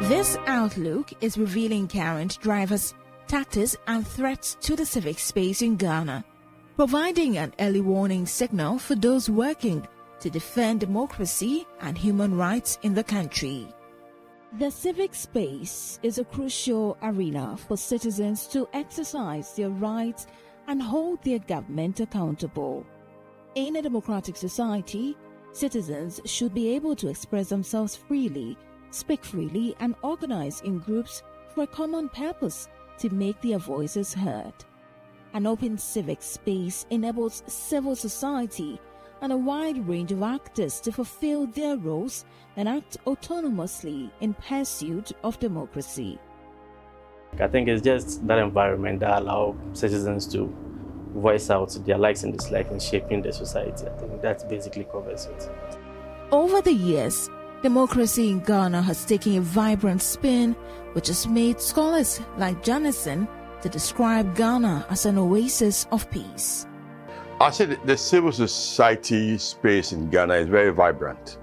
This outlook is revealing current drivers, tactics and threats to the civic space in Ghana, providing an early warning signal for those working to defend democracy and human rights in the country. The civic space is a crucial arena for citizens to exercise their rights and hold their government accountable. In a democratic society, citizens should be able to express themselves freely, speak freely, and organize in groups for a common purpose to make their voices heard. An open civic space enables civil society and a wide range of actors to fulfill their roles and act autonomously in pursuit of democracy. I think it's just that environment that allows citizens to voice out their likes and dislikes in shaping the society. I think that basically covers it. Over the years, democracy in Ghana has taken a vibrant spin, which has made scholars like Janison to describe Ghana as an oasis of peace. I said the civil society space in Ghana is very vibrant.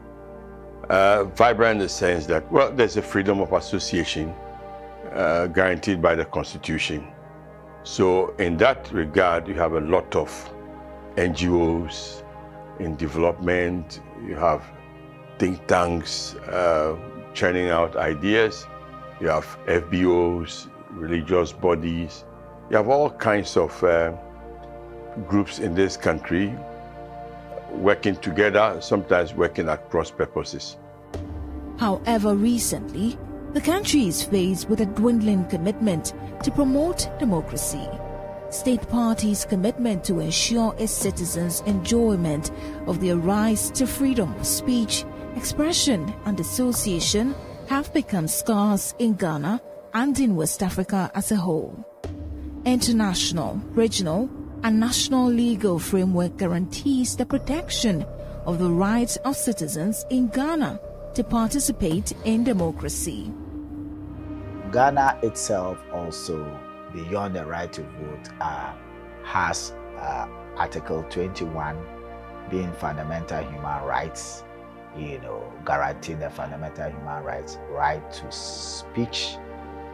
Vibrant in the sense that, well, there's a freedom of association guaranteed by the Constitution. So in that regard, you have a lot of NGOs in development. You have think tanks churning out ideas. You have FBOs, religious bodies. You have all kinds of groups in this country working together, sometimes working at cross purposes. However, recently, the country is faced with a dwindling commitment to promote democracy. State parties' commitment to ensure its citizens' enjoyment of their rights to freedom of speech, expression and association have become scarce in Ghana and in West Africa as a whole. International, regional and national legal framework guarantees the protection of the rights of citizens in Ghana to participate in democracy. Ghana itself also, beyond the right to vote, has Article 21 being fundamental human rights, guaranteeing the fundamental human rights, right to speech,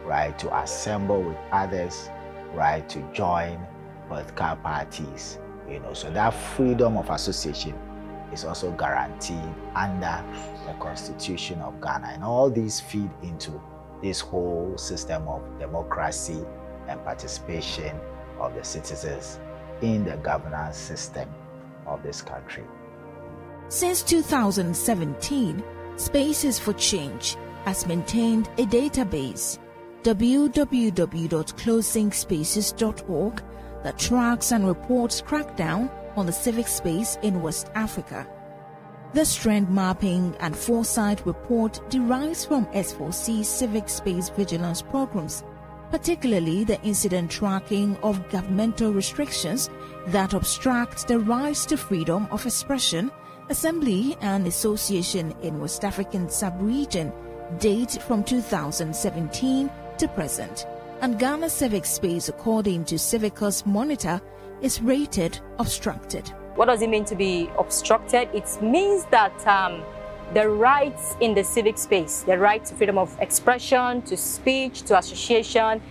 right to assemble with others, right to join political parties, so that freedom of association is also guaranteed under the Constitution of Ghana. And all these feed into this whole system of democracy and participation of the citizens in the governance system of this country. Since 2017, Spaces for Change has maintained a database, www.closingspaces.org, that tracks and reports crackdown on the civic space in West Africa. This trend mapping and foresight report derives from S4C's civic space vigilance programs, particularly the incident tracking of governmental restrictions that obstruct the rights to freedom of expression, assembly and association in West African sub-region, date from 2017 to present. And Ghana's civic space, according to Civicus Monitor, is rated obstructed. What does it mean to be obstructed? It means that the rights in the civic space, the right to freedom of expression, to speech, to association,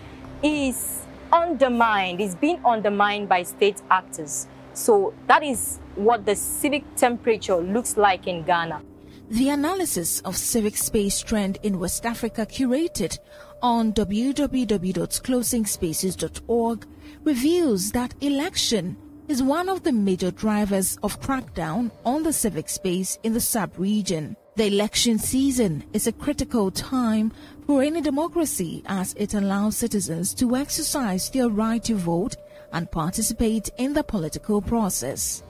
is undermined, is being undermined by state actors. So that is what the civic temperature looks like in Ghana. The analysis of civic space trend in West Africa, curated on www.closingspaces.org, reveals that election is one of the major drivers of crackdown on the civic space in the sub-region. The election season is a critical time for any democracy, as it allows citizens to exercise their right to vote and participate in the political process.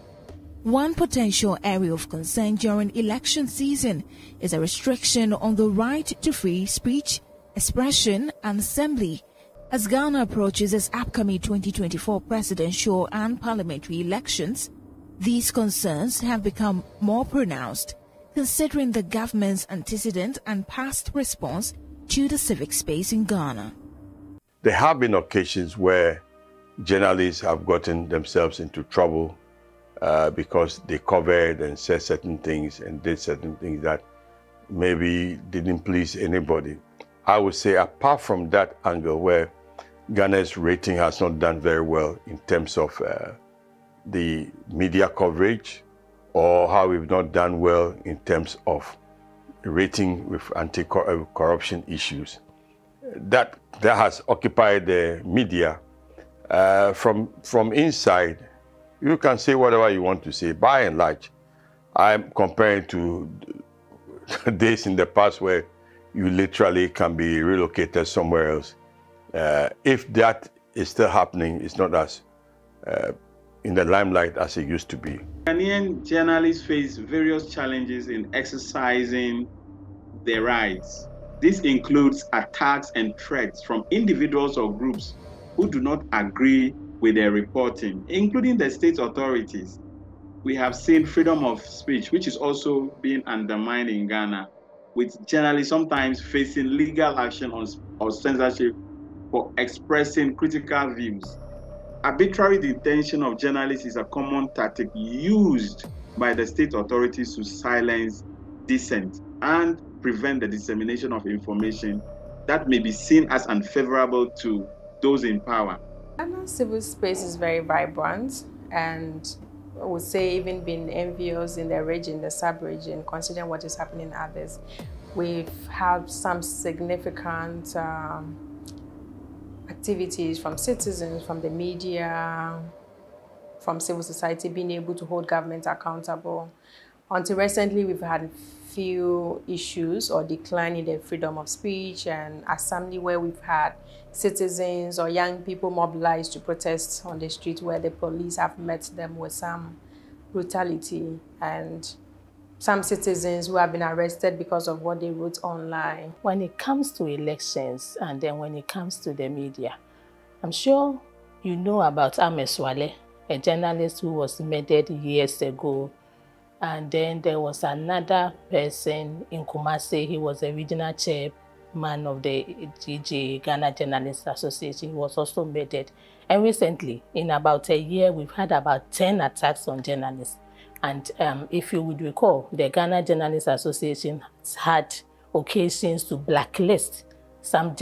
One potential area of concern during election season is a restriction on the right to free speech, expression and assembly. As Ghana approaches its upcoming 2024 presidential and parliamentary elections, these concerns have become more pronounced, considering the government's antecedent and past response to the civic space in Ghana. There have been occasions where journalists have gotten themselves into trouble because they covered and said certain things and did certain things that maybe didn't please anybody. I would say apart from that angle where Ghana's rating has not done very well in terms of the media coverage, or how we've not done well in terms of rating with anti-corruption issues, that has occupied the media. From inside, you can say whatever you want to say. By and large, I'm comparing to days in the past where you literally can be relocated somewhere else. If that is still happening, it's not as in the limelight as it used to be. Ghanaian journalists face various challenges in exercising their rights. This includes attacks and threats from individuals or groups who do not agree with their reporting, including the state authorities. We have seen freedom of speech, which is also being undermined in Ghana, with journalists sometimes facing legal action or censorship for expressing critical views. Arbitrary detention of journalists is a common tactic used by the state authorities to silence dissent and prevent the dissemination of information that may be seen as unfavorable to those in power. Ghana's civil space is very vibrant, and I would say even being envious in the region, the sub-region, considering what is happening in others. We've had some significant activities from citizens, from the media, from civil society being able to hold government accountable. Until recently, we've had few issues or decline in the freedom of speech and assembly, where we've had citizens or young people mobilized to protest on the street, where the police have met them with some brutality, and some citizens who have been arrested because of what they wrote online. When it comes to elections, and then when it comes to the media, I'm sure you know about Amos Wale, a journalist who was murdered years ago. And then there was another person in Kumasi. He was a regional chairman of the GJ, Ghana Journalists Association. He was also murdered. And recently, in about a year, we've had about 10 attacks on journalists. And if you would recall, the Ghana Journalists Association has had occasions to blacklist some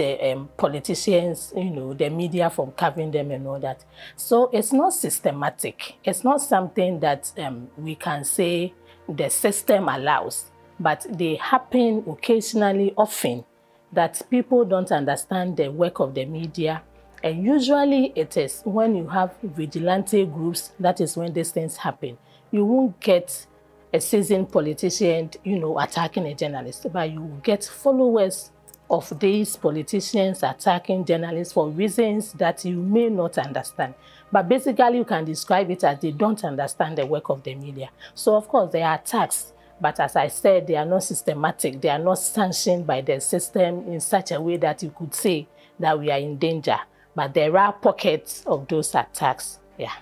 politicians, you know, the media from covering them and all that. So it's not systematic. It's not something that we can say the system allows, but they happen occasionally, often, that people don't understand the work of the media. And usually it is when you have vigilante groups, that is when these things happen. You won't get a seasoned politician, you know, attacking a journalist, but you will get followers of these politicians attacking journalists for reasons that you may not understand. But basically, you can describe it as they don't understand the work of the media. So, of course, there are attacks, but as I said, they are not systematic. They are not sanctioned by the system in such a way that you could say that we are in danger. But there are pockets of those attacks, yeah.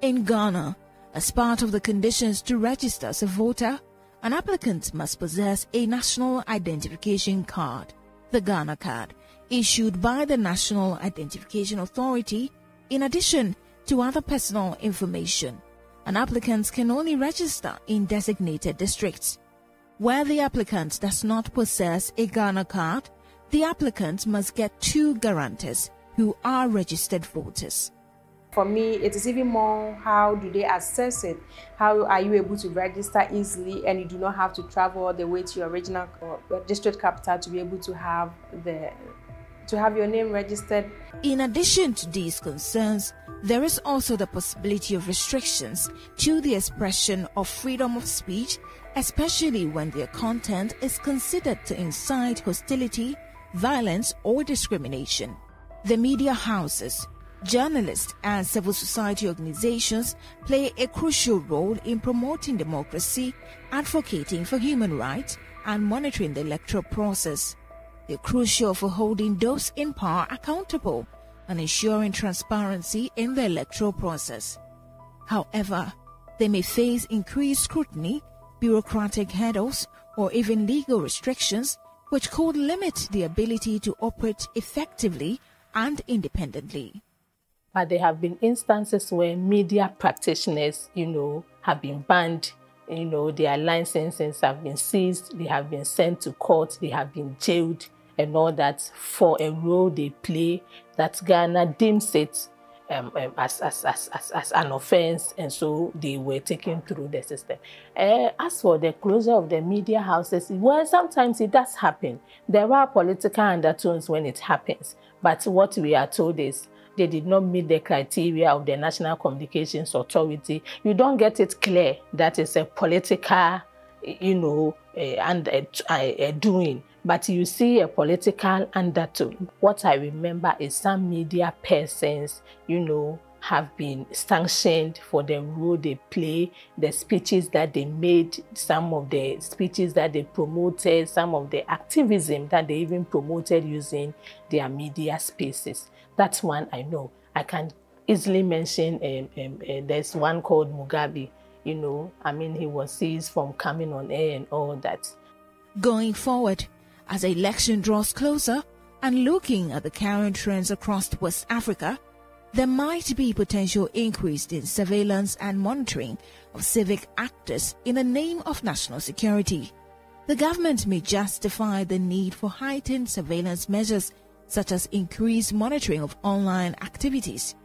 In Ghana, as part of the conditions to register as a voter, an applicant must possess a national identification card, the Ghana card, issued by the National Identification Authority, in addition to other personal information. An applicant can only register in designated districts. Where the applicant does not possess a Ghana card, the applicant must get 2 guarantors who are registered voters. For me, it is even more, how do they assess it? How are you able to register easily, and you do not have to travel all the way to your regional or district capital to be able to have your name registered? In addition to these concerns, there is also the possibility of restrictions to the expression of freedom of speech, especially when their content is considered to incite hostility, violence, or discrimination. The media houses, journalists, and civil society organizations play a crucial role in promoting democracy, advocating for human rights, and monitoring the electoral process. They're crucial for holding those in power accountable and ensuring transparency in the electoral process. However, they may face increased scrutiny, bureaucratic hurdles, or even legal restrictions, which could limit the ability to operate effectively and independently. But there have been instances where media practitioners, you know, have been banned, you know, their licenses have been seized, they have been sent to court, they have been jailed, and all that for a role they play that Ghana deems it as an offense, and so they were taken through the system. As for the closure of the media houses, well, sometimes it does happen. There are political undertones when it happens, but what we are told is they did not meet the criteria of the National Communications Authority. You don't get it clear that it's a political, doing, but you see a political undertone. What I remember is some media persons, have been sanctioned for the role they play, the speeches that they made, some of the speeches that they promoted, some of the activism that they even promoted using their media spaces. That's one I know. I can easily mention, there's one called Mugabe, he was seized from coming on air and all that. Going forward, as the election draws closer and looking at the current trends across West Africa, there might be potential increase in surveillance and monitoring of civic actors in the name of national security. The government may justify the need for heightened surveillance measures such as increased monitoring of online activities.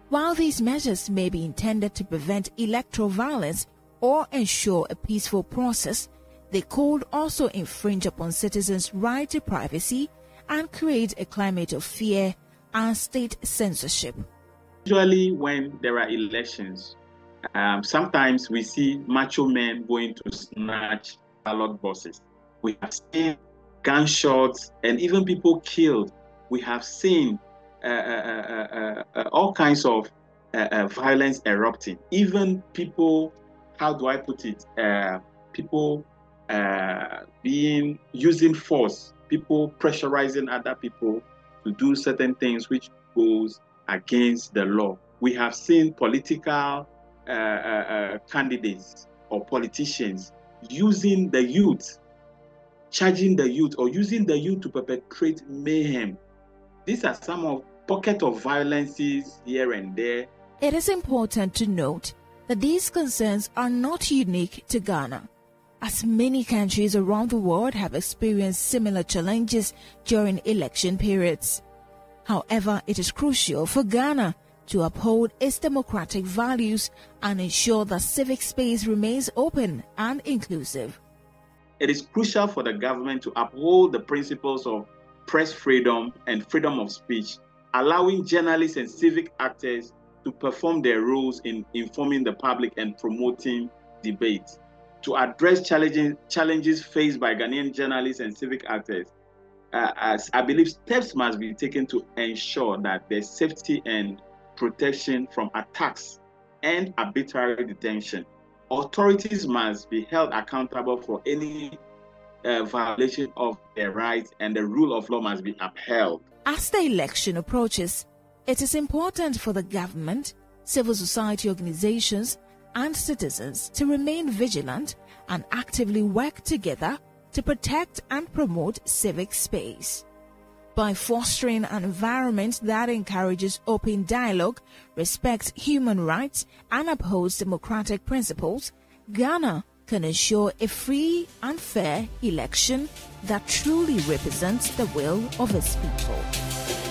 While these measures may be intended to prevent electoral violence or ensure a peaceful process, they could also infringe upon citizens' right to privacy and create a climate of fear and state censorship. Usually when there are elections, sometimes we see macho men going to snatch ballot boxes. We have seen gunshots and even people killed. We have seen all kinds of violence erupting. Even people, how do I put it? People using force, people pressurizing other people to do certain things which goes against the law. We have seen political candidates or politicians using the youth, charging the youth, or using the youth to perpetrate mayhem. These are some of pockets of violences here and there. It is important to note that these concerns are not unique to Ghana, as many countries around the world have experienced similar challenges during election periods. However, it is crucial for Ghana to uphold its democratic values and ensure that civic space remains open and inclusive. It is crucial for the government to uphold the principles of press freedom and freedom of speech, allowing journalists and civic actors to perform their roles in informing the public and promoting debate. To address challenges faced by Ghanaian journalists and civic actors, as I believe steps must be taken to ensure that there's safety and protection from attacks and arbitrary detention. Authorities must be held accountable for any violation of their rights, and the rule of law must be upheld. As the election approaches, it is important for the government, civil society organizations, and citizens to remain vigilant and actively work together to protect and promote civic space. By fostering an environment that encourages open dialogue, respects human rights, and upholds democratic principles, Ghana can ensure a free and fair election that truly represents the will of its people.